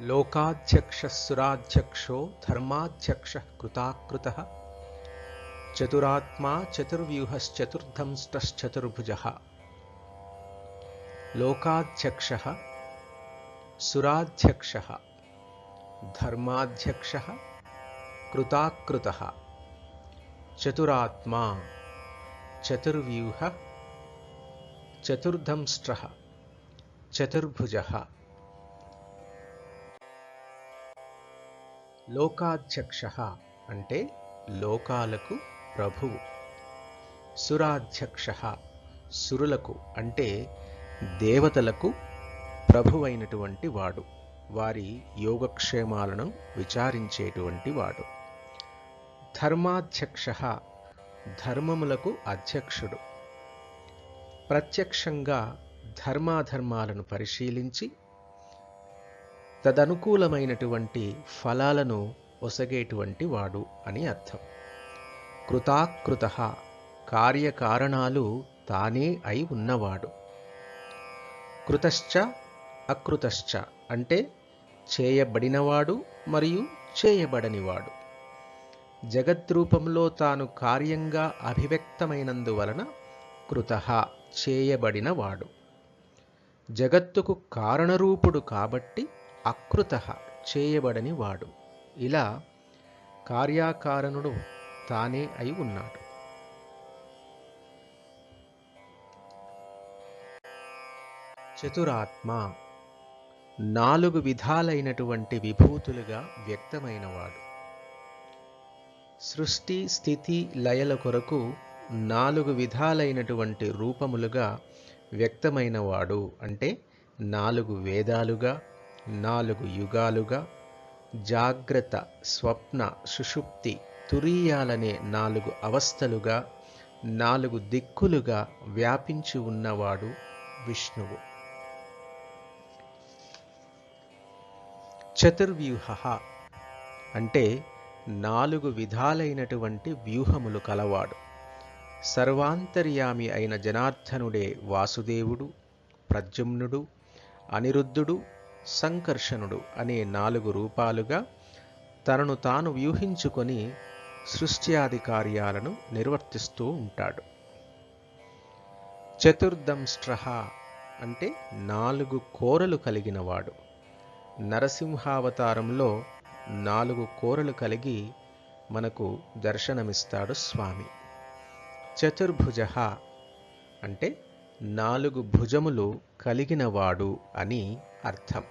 లోకాధ్యక్షः సురాధ్యక్షో ధర్మాధ్యక్షः కృతాకృతః చతురాత్మా చతుర్వ్యూహశ్చతుర్దంష్టశ్చతుర్భుజः. లోకాధ్యక్షः సురాధ్యక్షः ధర్మాధ్యక్షः కృతాకృతః చతురాత్మా చతుర్వ్యూహః చతుర్దంష్టః చతుర్భుజः. లోకాధ్యక్షః అంటే లోకాలకు ప్రభువు. సురాధ్యక్షః సురులకు అంటే దేవతలకు ప్రభువైనటువంటి వాడు, వారి యోగక్షేమాలను విచారించేటువంటి వాడు. ధర్మాధ్యక్షః ధర్మములకు అధ్యక్షుడు. ప్రత్యక్షంగా ధర్మాధర్మాలను పరిశీలించి తదనుకూలమైనటువంటి ఫలాలను ఒసగేటువంటి వాడు అని అర్థం. కృతాకృతః కార్యకారణాలు తానే అయి ఉన్నవాడు. కృతశ్చ అకృతశ్చ అంటే చేయబడినవాడు మరియు చేయబడనివాడు. జగద్రూపంలో తాను కార్యంగా అభివ్యక్తమైనందువలన కృతః చేయబడినవాడు. జగత్తుకు కారణరూపుడు కాబట్టి అకృతః చేయబడని వాడు. ఇలా కార్యాకారణుడు తానే అయి ఉన్నాడు. చతురాత్మ నాలుగు విధాలైనటువంటి విభూతులుగా వ్యక్తమైనవాడు. సృష్టి స్థితి లయల కొరకు నాలుగు విధాలైనటువంటి రూపములుగా వ్యక్తమైనవాడు. అంటే నాలుగు వేదాలుగా, నాలుగు యుగాలుగా, జాగ్రత్త స్వప్న సుషుప్తి తురీయాలనే నాలుగు అవస్థలుగా, నాలుగు దిక్కులుగా వ్యాపించి ఉన్నవాడు విష్ణువు. చతుర్వ్యూహః అంటే నాలుగు విధాలైనటువంటి వ్యూహములు కలవాడు. సర్వాంతర్యామి అయిన జనార్దనుడే వాసుదేవుడు, ప్రద్యుమ్నుడు, అనిరుద్ధుడు, సంకర్షణుడు అనే నాలుగు రూపాలుగా తనను తాను వ్యూహించుకొని సృష్ట్యాది కార్యాలను నిర్వర్తిస్తూ ఉంటాడు. చతుర్దంష్ట్రః అంటే నాలుగు కోరలు కలిగినవాడు. నరసింహావతారంలో నాలుగు కోరలు కలిగి మనకు దర్శనమిస్తాడు స్వామి. చతుర్భుజః అంటే నాలుగు భుజములు కలిగినవాడు అని అర్థం.